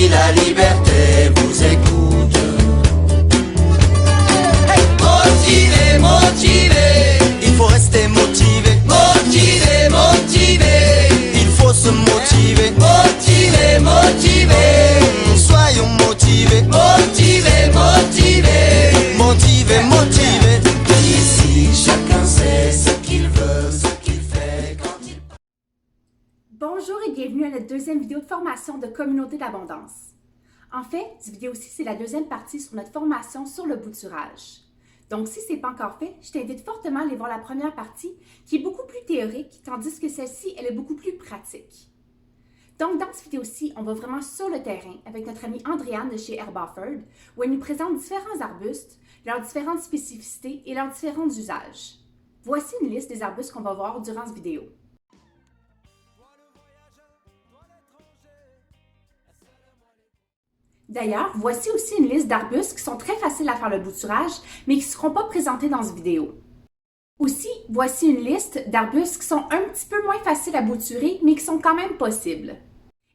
si la liberté vous écoute. Hey! Motivé, motivé, il faut rester motivé. Motivé, motivé, il faut se motiver. Motivé, motivé, soyons motivés. Motivé, motivé, motivé, motivé. Ici, chacun sait ce qu'il veut, ce qu'il fait quand il... Bonjour et bienvenue à notre deuxième vidéo de formation de Communauté d'Abondance. En fait, cette vidéo-ci, c'est la deuxième partie sur notre formation sur le bouturage. Donc, si ce n'est pas encore fait, je t'invite fortement à aller voir la première partie qui est beaucoup plus théorique, tandis que celle-ci, elle est beaucoup plus pratique. Donc, dans cette vidéo-ci, on va vraiment sur le terrain avec notre amie Andréane de chez Herbafford, où elle nous présente différents arbustes, leurs différentes spécificités et leurs différents usages. Voici une liste des arbustes qu'on va voir durant cette vidéo. D'ailleurs, voici aussi une liste d'arbustes qui sont très faciles à faire le bouturage, mais qui ne seront pas présentés dans cette vidéo. Aussi, voici une liste d'arbustes qui sont un petit peu moins faciles à bouturer, mais qui sont quand même possibles.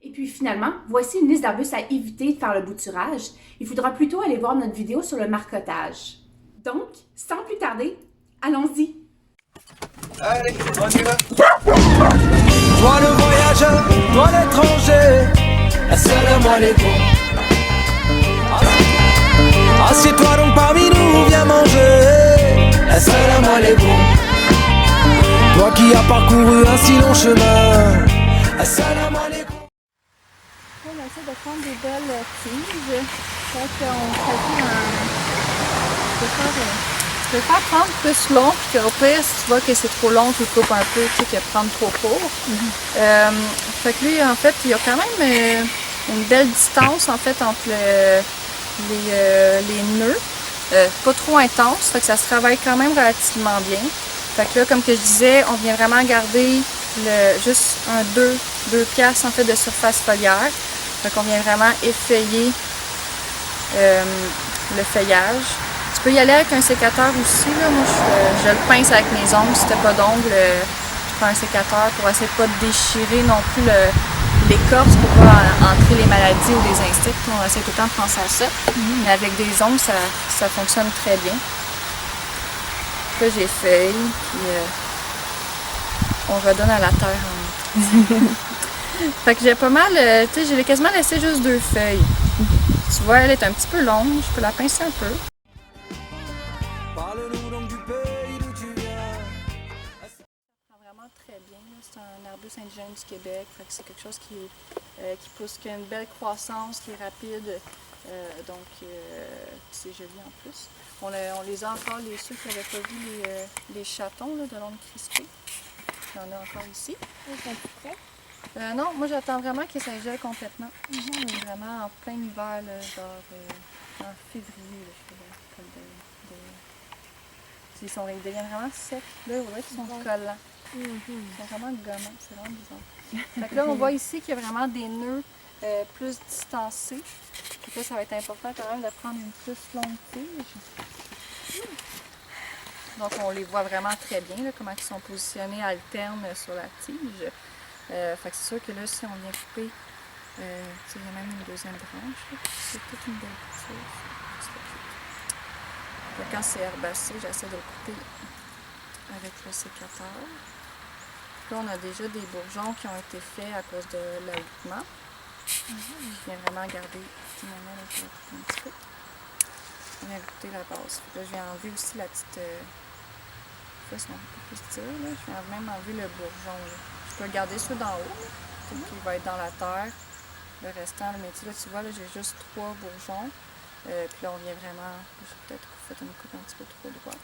Et puis finalement, voici une liste d'arbustes à éviter de faire le bouturage. Il faudra plutôt aller voir notre vidéo sur le marcotage. Donc, sans plus tarder, allons-y! Allez, on y va. Toi le voyageur, toi l'étranger, assalamu alaikum. Assieds-toi donc parmi nous, viens manger. Assalamu alaikum. Toi qui as parcouru un si long chemin. Assalamu alaikum. On essaie de prendre des belles tiges. Donc on choisit je peux faire prendre plus long, puis qu'au pire, si tu vois que c'est trop long, tu le coupes un peu, tu sais, que prendre trop court. Fait que lui, en fait, il y a quand même une belle distance, en fait, entre les nœuds. Pas trop intense, fait que ça se travaille quand même relativement bien. Fait que là, comme que je disais, on vient vraiment garder juste deux piastres en fait de surface foliaire. Fait qu'on vient vraiment effeuiller le feuillage. Tu peux y aller avec un sécateur aussi, là. Moi je le pince avec mes ongles. Si t'as pas d'ongles, je prends un sécateur pour essayer de pas déchirer non plus l'écorce pour pas entrer les maladies ou les insectes. On essaie tout le temps de penser à ça. Mais avec des ongles, ça fonctionne très bien. Là, j'effeuille, puis on redonne à la terre en fait que j'ai pas mal, tu sais, j'ai quasiment laissé juste 2 feuilles. Tu vois, elle est un petit peu longue, je peux la pincer un peu. Parle-nous donc du pays d'où tu viens. Vraiment très bien, c'est un arbuste indigène du Québec, fait que c'est quelque chose qui pousse, qui a une belle croissance, qui est rapide, donc c'est joli en plus. On les a encore, ceux qui n'avaient pas vu les chatons là, de l'onde crispée. Il y en a encore ici. Ils sont tout prêts? Non, moi j'attends vraiment que ça gèle complètement. Vraiment en plein hiver, là, genre en février. Là, ils deviennent vraiment secs. Là, on voit qu'ils sont collants. Ils sont vraiment gommants, c'est vraiment bizarre. Fait que là, on voit ici qu'il y a vraiment des nœuds plus distancés. Donc là, ça va être important quand même de prendre une plus longue tige. Donc on les voit vraiment très bien, là, comment ils sont positionnés alternes sur la tige. Fait que c'est sûr que là, si on vient couper, il y a même une deuxième branche, c'est toute une belle bouture. Quand c'est herbacé, j'essaie de le couper avec le sécateur. Là, on a déjà des bourgeons qui ont été faits à cause de l'ajoutement. Je viens vraiment garder petit moment là, pour couper un petit peu. On vient goûter la base. Là, je viens enlever aussi la petite... Là, c'est un peu plus dur. Là. Je viens même enlever le bourgeon. Là. Je peux garder ceux d'en haut, qui va être dans la terre. Le restant, mais tu vois, là, j'ai juste 3 bourgeons. Puis là, on vient vraiment... J'ai peut-être fait une coupe un petit peu trop droite.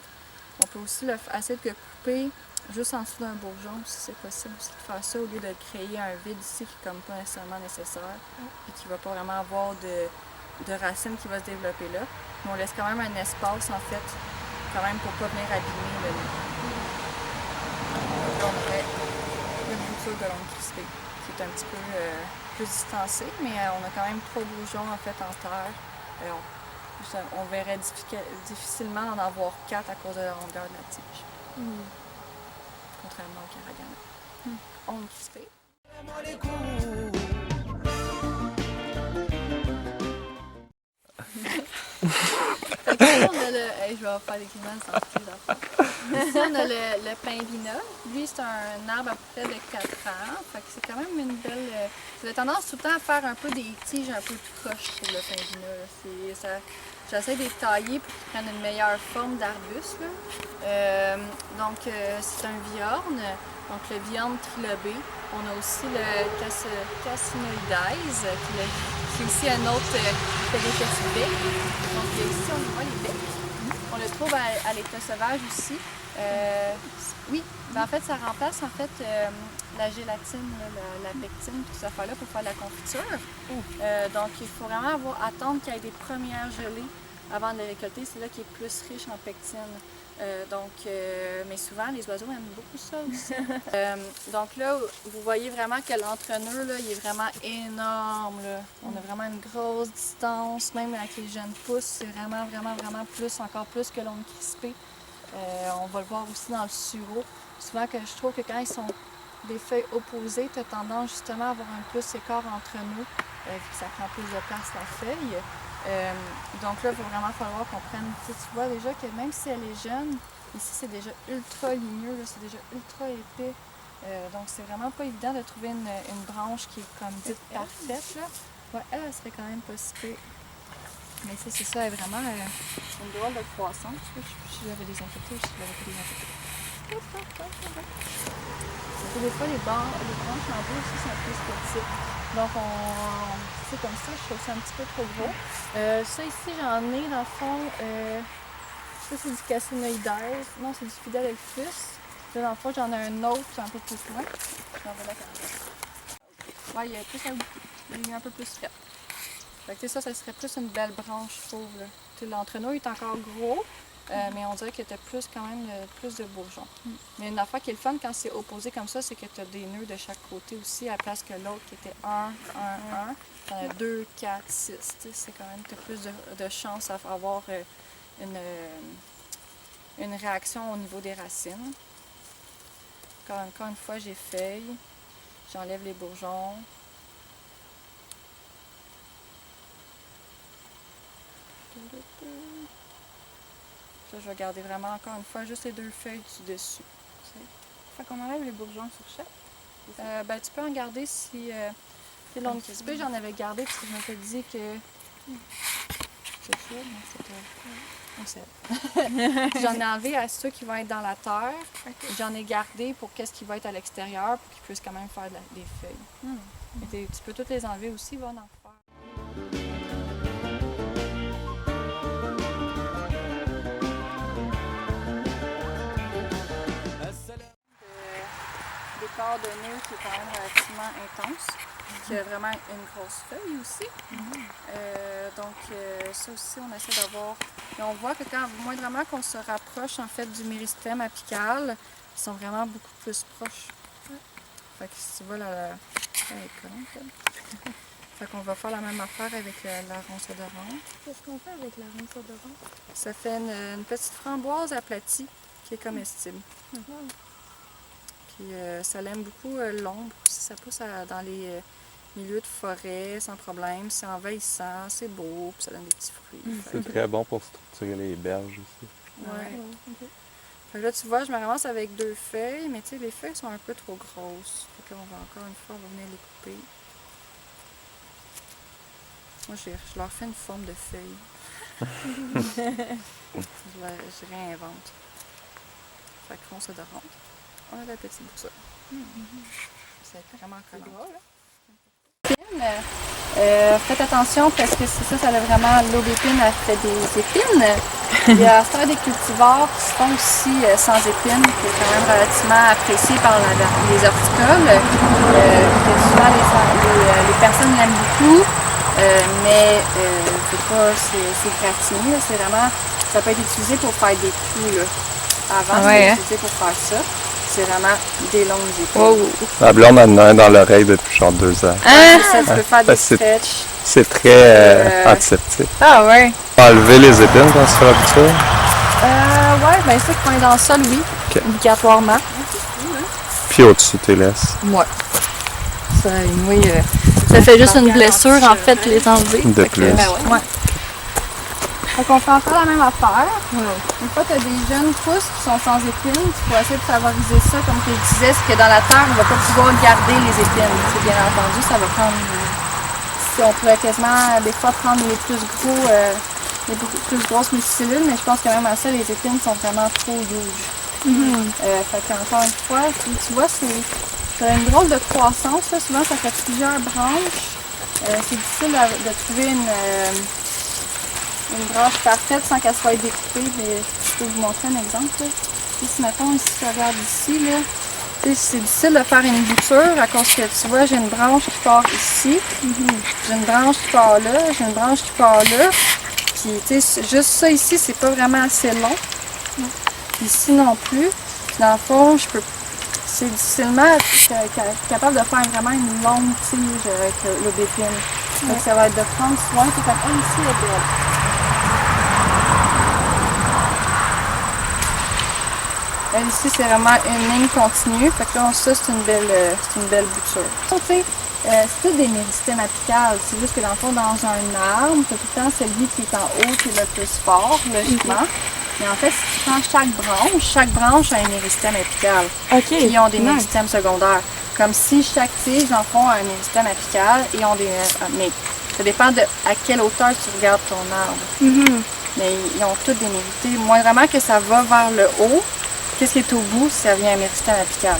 On peut aussi essayer de couper juste en dessous d'un bourgeon, si c'est possible aussi de faire ça, au lieu de créer un vide ici qui est comme pas nécessairement nécessaire, puis qui va pas vraiment avoir de racines qui va se développer là. Mais on laisse quand même un espace, en fait, quand même pour pas venir abîmer le nid. Là, on aurait une bouture de longue crispée, qui est un petit peu plus distancée, mais on a quand même 3 bourgeons, en fait, en terre. On verrait difficilement en avoir 4 à cause de la longueur de la tige. Contrairement au caragana. On le fait. on a le... Hey, je vais faire des grimaces sans plus d'enfants. Ici, on a le pin-vina. Lui, c'est un arbre à peu près de 4 ans. Fait que c'est quand même une belle... J'ai tendance tout le temps à faire un peu des tiges un peu tout croche sur le pin-vina. J'essaie de les tailler pour qu'ils prennent une meilleure forme d'arbuste. Donc, c'est un viorne. Donc, le viorne trilobé. On a aussi le Cassinoides, qui est aussi un autre qui fait des petits becs. Donc, ici, on voit les becs. On le trouve à l'état sauvage aussi. Oui, ben, en fait, ça remplace la gélatine, la pectine, toute cette affaire-là pour faire la confiture. Donc, il faut vraiment attendre qu'il y ait des premières gelées avant de les récolter. C'est là qui est plus riche en pectine. Mais souvent, les oiseaux aiment beaucoup ça aussi. Donc là, vous voyez vraiment que l'entre-nœud, là, il est vraiment énorme. Là. On a vraiment une grosse distance, même avec les jeunes pousses, c'est vraiment plus, encore plus que l'ongle crispé. On va le voir aussi dans le sureau. Souvent, que je trouve que quand ils sont des feuilles opposées, tu as tendance justement à avoir un plus écart entre nous, vu que ça prend plus de place la feuille. Donc là, il va vraiment falloir qu'on prenne, tu vois déjà que même si elle est jeune, ici c'est déjà ultra ligneux, c'est déjà ultra épais. Donc c'est vraiment pas évident de trouver une branche qui est comme dite parfaite. Là. Ouais, elle serait quand même pas si pire. Mais c'est ça, elle est vraiment une drôle de croissance. Si j'avais des infectés ou si j'avais pas des infectés. Des fois, les branches en bois aussi sont plus petites. Donc, c'est comme ça, je trouve ça un petit peu trop gros. Ça ici, j'en ai dans le fond, ça c'est du Cassinoides. Non, c'est du Fidelelphus. Là, dans le fond, j'en ai un autre un peu plus loin. J'en vais là comme ça. Ouais, il est un peu plus frais. Fait que ça serait plus une belle branche, je trouve. L'entre-nœud est encore gros, mais on dirait que tu as quand même plus de bourgeons. Mais une affaire qui est le fun quand c'est opposé comme ça, c'est que tu as des nœuds de chaque côté aussi, à la place que l'autre qui était 1, 1, 1. Tu en as 2, 4, 6. C'est quand même, tu as plus de chances à avoir une réaction au niveau des racines. Encore une fois, j'ai feuille. J'enlève les bourgeons. Ça, je vais garder vraiment encore une fois juste les 2 feuilles du dessus. Fait qu'on enlève les bourgeons sur chaque. Tu peux en garder si. L'ongle crispé, j'en avais gardé parce que je m'étais dit que. C'est ça, mais c'était. J'en ai enlevé à ceux qui vont être dans la terre. J'en ai gardé pour qu'est-ce qui va être à l'extérieur pour qu'ils puissent quand même faire des feuilles. Mais tu peux toutes les enlever aussi, va en faire. Décor de nœud qui est quand même relativement intense, qui a vraiment une grosse feuille aussi. Ça aussi, on essaie d'avoir. Et on voit que moindrement qu'on se rapproche en fait du méristème apical, ils sont vraiment beaucoup plus proches. Fait que si tu vois fait qu'on va faire la même affaire avec la ronce odorante. Qu'est-ce qu'on fait avec la ronce odorante? Ça fait une petite framboise aplatie qui est comestible. Puis ça l'aime beaucoup l'ombre. Ça pousse dans les milieux de forêt sans problème. C'est envahissant, c'est beau, puis ça donne des petits fruits. C'est très bon pour structurer les berges aussi. Ouais. Fait que là, tu vois, je me ramasse avec 2 feuilles, mais tu sais, les feuilles sont un peu trop grosses. Fait que là, on va encore une fois venir les couper. Moi, je leur fais une forme de feuille. je réinvente. Fait que ronce odorante. On a la petite boussole. C'est vraiment collant. Faites attention parce que c'est ça a vraiment l'aubépine, elle fait des épines. Il y a des cultivars qui se font aussi sans épines, qui est quand même relativement apprécié par les horticoles. Souvent les personnes l'aiment beaucoup, mais c'est gratiné. C'est vraiment, ça peut être utilisé pour faire des clous. Là. Avant, c'était utilisé pour faire ça. C'est vraiment des longues épines. Oh. Ma blonde en a un dans l'oreille depuis genre 2 ans. Ça, tu peux faire des stretches. C'est très antiseptique. Ah ouais. Enlever les épines quand tu fais l'habitude? Ouais, ça, quand on est dans le sol, oui. Okay. Obligatoirement. Puis au-dessus, tu les laisses? Ouais. Ça fait juste une blessure, en fait, les enlever. De plus. Ouais. Donc on fait encore la même affaire. Une fois que tu as des jeunes pousses qui sont sans épines, tu peux essayer de favoriser ça, comme je disais, c'est que dans la terre, on ne va pas pouvoir garder les épines. C'est bien entendu, ça va prendre. Si on pourrait quasiment des fois prendre les plus gros, les plus grosses multicellules, mais je pense que même à ça, les épines sont vraiment trop huge. Fait qu'encore une fois, tu vois, c'est une drôle de croissance. Là. Souvent, ça fait plusieurs branches. C'est difficile de trouver une branche parfaite sans qu'elle soit découpée. Mais je peux vous montrer un exemple. Là. Ici, mettons, ici, tu regardes ici, là. C'est difficile de faire une bouture à cause que tu vois, j'ai une branche qui part ici, j'ai une branche qui part là, j'ai une branche qui part là. Puis, tu sais, juste ça ici, c'est pas vraiment assez long. Ici non plus. Puis, dans le fond, c'est difficilement capable de faire vraiment une longue tige avec l'aubépine. Donc, ça va être de prendre soin. C'est comme, ici, elle est belle. Ici, c'est vraiment une ligne continue. Fait que là, ça, c'est une belle bouture. C'est tout des méristèmes apicales. C'est juste que dans le fond, dans un arbre, c'est tout le temps celui qui est en haut qui est le plus fort, logiquement. Mais en fait, si tu prends chaque branche a un méristème apical. Puis ils ont des méristèmes secondaires. Comme si chaque tige, dans le fond, a un méristème apical et ont des. Mais ça dépend de à quelle hauteur tu regardes ton arbre. Mais ils ont tous des mérités. Moindrement que ça va vers le haut, qu'est-ce qui est au bout, ça vient un méristème apical.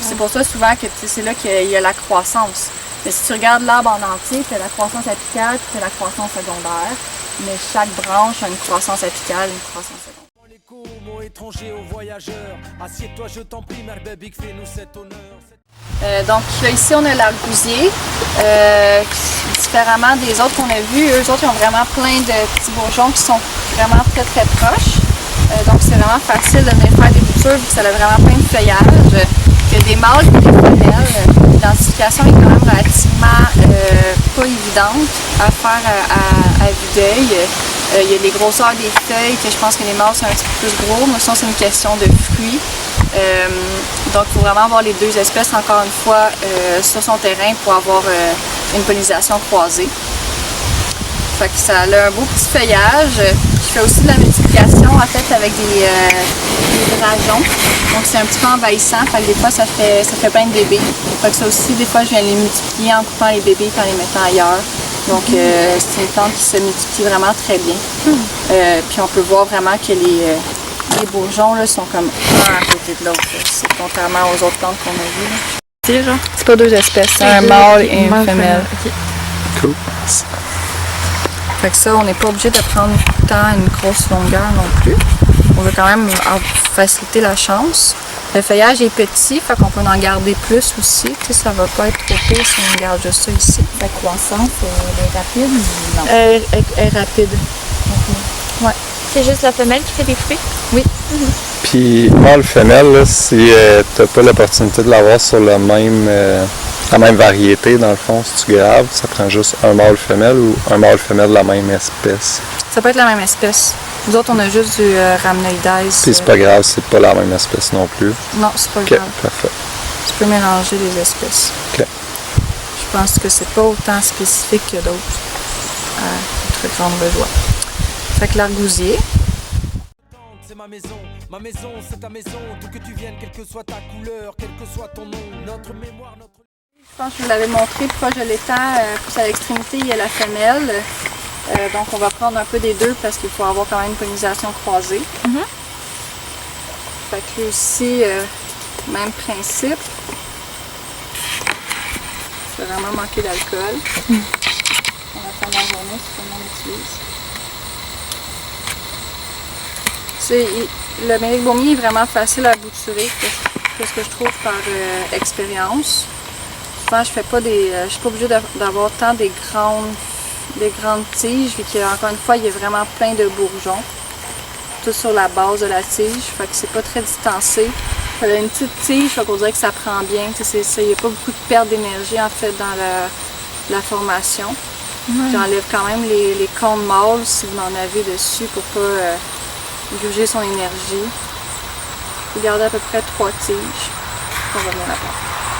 C'est pour ça souvent que c'est là qu'il y a la croissance. Mais si tu regardes l'arbre en entier, tu as la croissance apicale et tu as la croissance secondaire. Mais chaque branche a une croissance apicale et une croissance secondaire. Mot étranger aux voyageurs, assieds-toi, je t'en prie, mère baby, fais-nous cet honneur. Donc là, ici, on a l'argousier. Différemment des autres qu'on a vus, eux autres, ils ont vraiment plein de petits bourgeons qui sont vraiment très très proches. Donc c'est vraiment facile de venir faire des boutures vu que ça a vraiment plein de feuillage. Il y a des mâles et des femelles. L'identification est quand même relativement pas évidente à faire à vue d'œil. Il y a les grosseurs des feuilles que je pense que les mâles sont un petit peu plus gros, mais ça c'est une question de fruits. Donc il faut vraiment avoir les deux espèces encore une fois sur son terrain pour avoir une pollinisation croisée. Fait que ça a un beau petit feuillage. Je fais aussi de la multiplication en fait avec des drageons. Donc c'est un petit peu envahissant. Fait que des fois ça fait plein de bébés. Fait que ça aussi, des fois je viens les multiplier en coupant les bébés et en les mettant ailleurs. Donc c'est une plante qui se multiplie vraiment très bien. Puis on peut voir vraiment que les bourgeons là, sont comme un à côté de l'autre. C'est contrairement aux autres plantes qu'on a vues. C'est pas deux espèces, c'est un mâle et une femelle. Cool. Fait que ça, on n'est pas obligé de prendre tant une grosse longueur non plus. On veut quand même faciliter la chance. Le feuillage est petit, fait qu'on peut en garder plus aussi. Tu sais, ça va pas être trop pire si on garde juste ça ici. La croissance est rapide ou non? Elle est rapide. Ouais. C'est juste la femelle qui fait des fruits? Oui. Puis, mâle femelle, là, si t'as pas l'opportunité de l'avoir sur la même variété, dans le fond, si tu graves, ça prend juste un mâle femelle ou un mâle femelle de la même espèce. Ça peut être la même espèce. Nous autres, on a juste du rhamnoides. Puis c'est pas grave, c'est pas la même espèce non plus. Non, c'est pas Ok, grave. parfait. Tu peux mélanger les espèces. Ok. Je pense que c'est pas autant spécifique que d'autres. À notre grande joie. Fait que l'argousier. C'est ma maison c'est ta maison, d'où que tu viennes, quelle que soit ta couleur, quel que soit ton nom, notre mémoire, notre... Je pense que je vous l'avais montré proche de l'étang, plus à l'extrémité, il y a la femelle. Donc on va prendre un peu des deux parce qu'il faut avoir quand même une pollinisation croisée. Fait que là aussi, même principe. C'est vraiment manquer d'alcool. On va faire la journée si tout le monde utilise. Le méric-baumier est vraiment facile à bouturer, c'est ce que je trouve par expérience. Souvent, je suis pas obligée d'avoir tant des grandes tiges, vu qu'encore une fois, il y a vraiment plein de bourgeons, tout sur la base de la tige, fait que c'est pas très distancé. Une petite tige, fait qu'on dirait que ça prend bien, il n'y a pas beaucoup de perte d'énergie en fait dans la formation. J'enlève quand même les cônes mâles si vous en avez dessus pour pas gruger son énergie. Il faut garder à peu près 3 tiges. On va bien la part.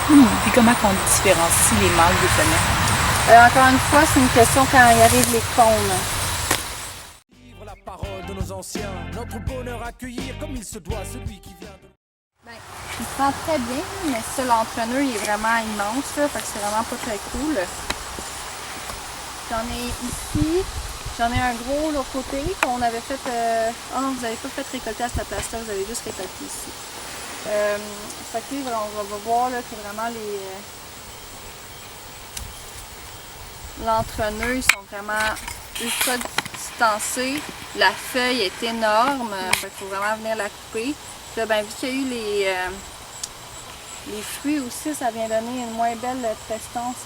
Puis comment on différencie les mâles des femelles? Encore une fois, c'est une question quand il arrive les cônes. nos anciens. Notre bonheur accueillir comme il se doit celui qui vient de... Il se sent très bien, mais ça, l'entraîneur, il est vraiment immense, là, fait que c'est vraiment pas très cool. J'en ai ici, j'en ai un gros de l'autre côté qu'on avait fait... Oh non, vous n'avez pas fait récolter à cette place-là, vous avez juste récolté ici. Fait que on va voir là, que vraiment l'entre-nœud, ils sont vraiment ultra distancés. La feuille est énorme, fait qu'il faut vraiment venir la couper. Puis là, ben, vu qu'il y a eu les fruits aussi, ça vient donner une moins belle prestance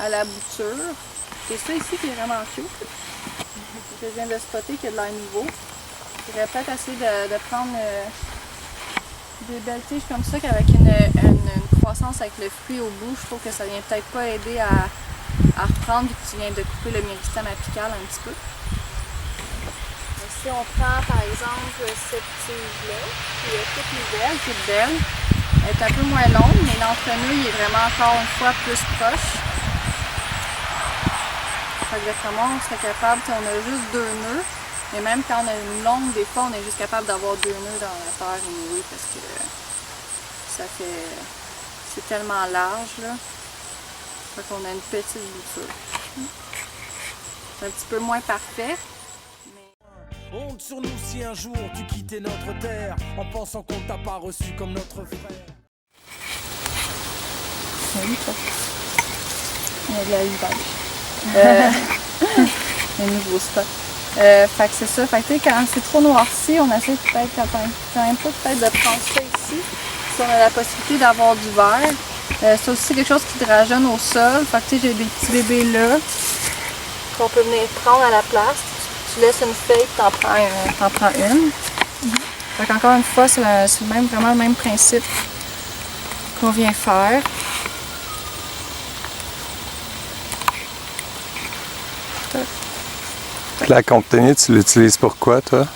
à la bouture. C'est ça ici qui est vraiment cute. Je viens de spotter qu'il y a de l'air nouveau. Je pourrais peut-être essayer de prendre des belles tiges comme ça qu'avec une croissance avec le fruit au bout, je trouve que ça vient peut-être pas aider à reprendre vu que tu viens de couper le méristème apical un petit peu. Si on prend par exemple cette tige-là, qui est toute belle, elle est un peu moins longue, mais l'entre-nœud il est vraiment encore une fois plus proche. Fait que vraiment on serait capable, on a juste 2 nœuds, mais même quand on a une longue, des fois on est juste capable d'avoir 2 nœuds dans la terre anyway, parce que ça fait, c'est tellement large là. Fait qu'on a une petite bouture. C'est un petit peu moins parfait. Honte sur nous si un jour tu quittais notre terre en pensant qu'on t'a pas reçu comme notre frère. Oui, ça. Il y a de la vache. Un nouveau spot. Fait que c'est ça. Fait que quand c'est trop noirci, on essaie peut-être quand même pas peut-être de prendre ça ici. Si on a la possibilité d'avoir du vert. C'est aussi quelque chose qui drageonne au sol. Fait que j'ai des petits bébés là qu'on peut venir prendre à la place. Tu laisses une feuille et t'en prends une. Fait qu'encore une fois, c'est vraiment le même principe qu'on vient faire. Puis la compagnie, tu l'utilises pour quoi, toi?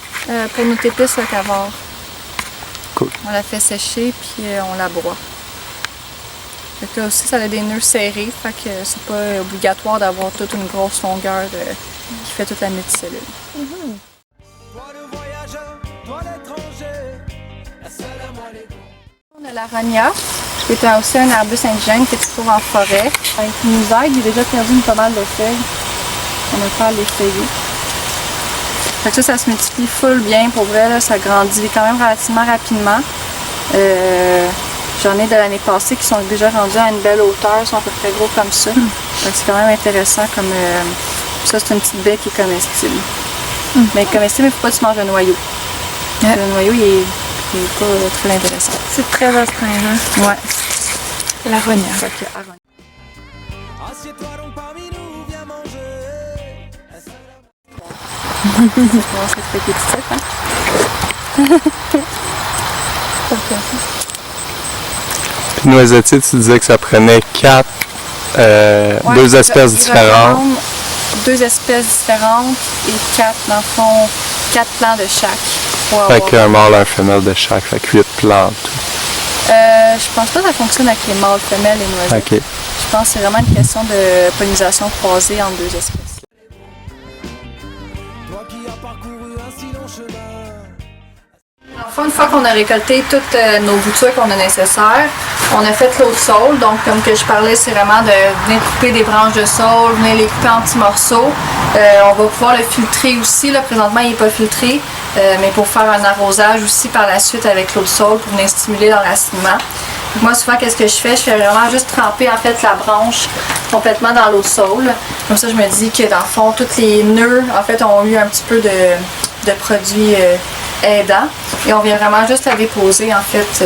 Pour notre épice le cavard. Cool. On la fait sécher puis on la broie. Fait que là aussi, ça a des nœuds serrés, fait que c'est pas obligatoire d'avoir toute une grosse longueur qui fait toute la multicellule. Toi le voyageur, toi l'étranger, assalamu alaikum. On a l'aronia, qui est aussi un arbuste indigène que tu trouves en forêt. Il nous aide, il a déjà perdu pas mal de feuilles. On va faire l'essayer. Fait que ça se multiplie full bien pour vrai, là, ça grandit quand même relativement rapidement. J'en ai de l'année passée qui sont déjà rendus à une belle hauteur, ils sont à peu près gros comme ça. Donc c'est quand même intéressant comme ça, c'est une petite baie qui est comestible. Mais comestible, il ne faut pas que tu manges le noyau. Le noyau il est pas très intéressant. C'est très astreint, Ouais. L'aronia. Assieds-toi donc parmi nous, viens manger. Je pense que c'est petit, hein? Puis noisetier, tu disais que ça prenait 4, Ouais, 2 espèces différentes. 2 espèces différentes et 4, dans le fond, 4 plants de chaque. Fait qu'un mâle, un femelle de chaque, fait que 8 plantes. Je pense pas que ça fonctionne avec les mâles, femelles et noisettes. Ok. Je pense que c'est vraiment une question de pollinisation croisée entre 2 espèces. Toi qui as parcouru un si long chemin. Une fois qu'on a récolté toutes nos boutures qu'on a nécessaires, on a fait l'eau de saule. Donc, comme que je parlais, c'est vraiment de venir couper des branches de saule, venir les couper en petits morceaux. On va pouvoir le filtrer aussi. Là, présentement, il n'est pas filtré, mais pour faire un arrosage aussi par la suite avec l'eau de saule pour venir stimuler l'enracinement. Moi, souvent, qu'est-ce que je fais? Je fais vraiment juste tremper en fait la branche complètement dans l'eau de saule. Comme ça, je me dis que dans le fond, tous les nœuds en fait ont eu un petit peu de produits aidants. Et on vient vraiment juste la déposer en fait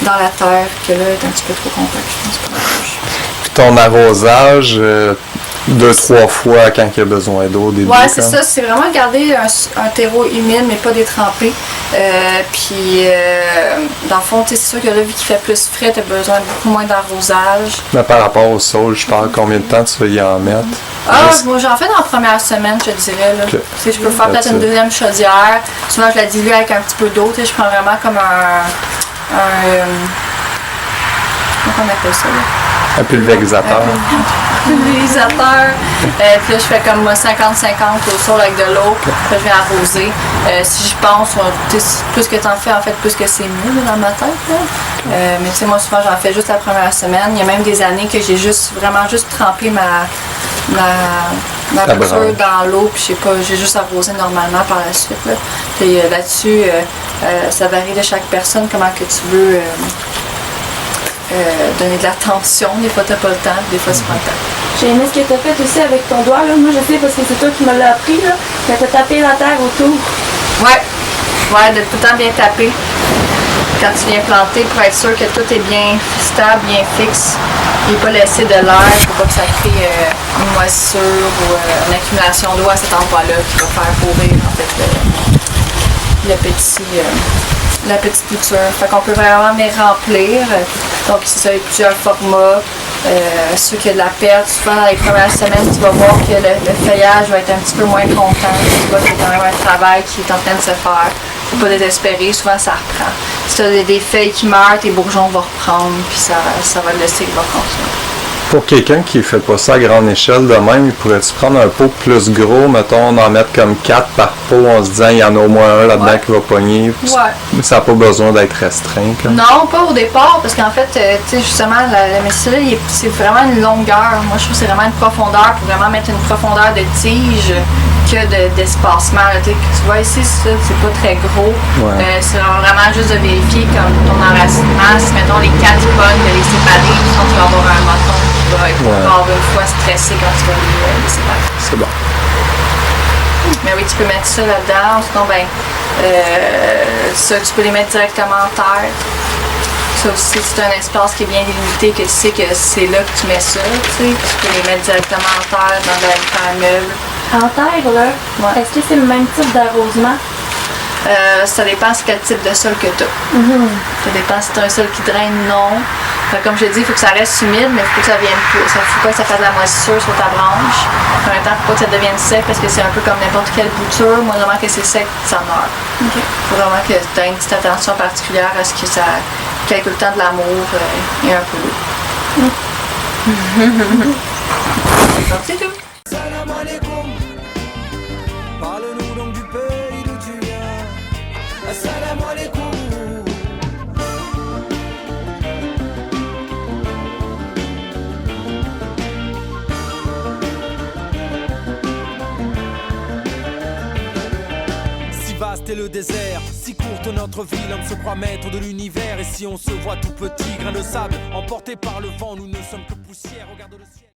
dans la terre, que là est un petit peu trop compact, je pense. Puis ton arrosage, 2-3 fois quand il y a besoin d'eau au début. Ouais, c'est ça. C'est vraiment garder un terreau humide, mais pas détrempé. Puis, dans le fond, c'est sûr que là, vu qu'il fait plus frais, tu as besoin de beaucoup moins d'arrosage. Mais par rapport au sol, je parle combien de temps tu vas y en mettre? Moi, j'en fais dans la première semaine, je te dirais. Là. Okay. Je peux faire peut-être une deuxième chaudière. Souvent, je la dilue avec un petit peu d'eau. Je prends vraiment comme comment on appelle ça? Là? Un pulvérisateur. Pulvérisateur. Puis là, je fais comme 50-50 au sol avec de l'eau. Puis là, je viens arroser. Si je pense, plus que t'en fais, en fait, plus que c'est mieux là, dans ma tête. Là. Mais tu sais, moi, souvent, j'en fais juste la première semaine. Il y a même des années que j'ai vraiment trempé ma bouture dans l'eau. Puis j'ai juste arrosé normalement par la suite. Là. Puis là-dessus, ça varie de chaque personne, comment que tu veux donner de l'attention. Des fois, t'as pas le temps, des fois, c'est pas le temps. J'ai aimé ce que tu as fait aussi avec ton doigt. Là. Moi, je sais parce que c'est toi qui me l'as appris. Là. Tu as tapé la terre autour. Ouais, de tout le temps bien taper. Quand tu viens planter, pour être sûr que tout est bien stable, bien fixe. Et pas laisser de l'air pour pas que ça crée une moisissure ou une accumulation d'eau à cet endroit-là qui va faire pourrir en fait la petite bouture. Fait qu'on peut vraiment les remplir. Donc ici, ça a plusieurs formats. Ceux qui ont de la perte, souvent dans les premières semaines, tu vas voir que le feuillage va être un petit peu moins content. Tu vois qu'il y a quand même un travail qui est en train de se faire. Faut pas désespérer, souvent ça reprend. Si tu as des feuilles qui meurent, tes bourgeons vont reprendre, puis ça va le cycle va continuer. Pour quelqu'un qui ne fait pas ça à grande échelle de même, il pourrait-tu prendre un pot plus gros, mettons, en mettre comme 4 par pot en se disant il y en a au moins un là-dedans qui va pogner. Ouais. Ça n'a pas besoin d'être restreint. Comme. Non, pas au départ, parce qu'en fait, tu sais, justement, la médecine, c'est vraiment une longueur. Moi, je trouve que c'est vraiment une profondeur pour vraiment mettre une profondeur de tige que d'espacement. Tu vois ici, c'est pas très gros. Ouais. C'est vraiment juste de vérifier comme ton enracinement. Si, mettons, les 4 bonnes, de les séparer, sinon tu vas avoir un menton qui va être encore une fois stressé quand tu vas les séparer. C'est bon. Mais oui, tu peux mettre ça là-dedans. Sinon, ça, tu peux les mettre directement en terre. Ça aussi, c'est un espace qui est bien délimité, que tu sais que c'est là que tu mets ça. Tu peux les mettre directement en terre dans un meuble. En terre, là, est-ce que c'est le même type d'arrosement? Ça dépend c'est quel type de sol que tu as. Ça dépend si tu as un sol qui draine, non. Comme je te dis, il faut que ça reste humide, mais il faut que ça vienne plus. Il ne faut pas que ça fasse de la moisissure sur ta branche. En même temps, il ne faut pas que ça devienne sec parce que c'est un peu comme n'importe quelle bouture. Moi, vraiment que c'est sec, ça meurt. Il faut vraiment que tu aies une petite attention particulière à ce que ça quelque le temps de l'amour et un peu d'eau. Donc, c'est tout. Salam alaikum. Parle-nous donc du pays d'où tu viens. Salam alaikum. Si vaste est le désert, si courte notre vie, l'homme se croit maître de l'univers. Et si on se voit tout petit, grain de sable, emporté par le vent, nous ne sommes que poussière. Regarde le ciel.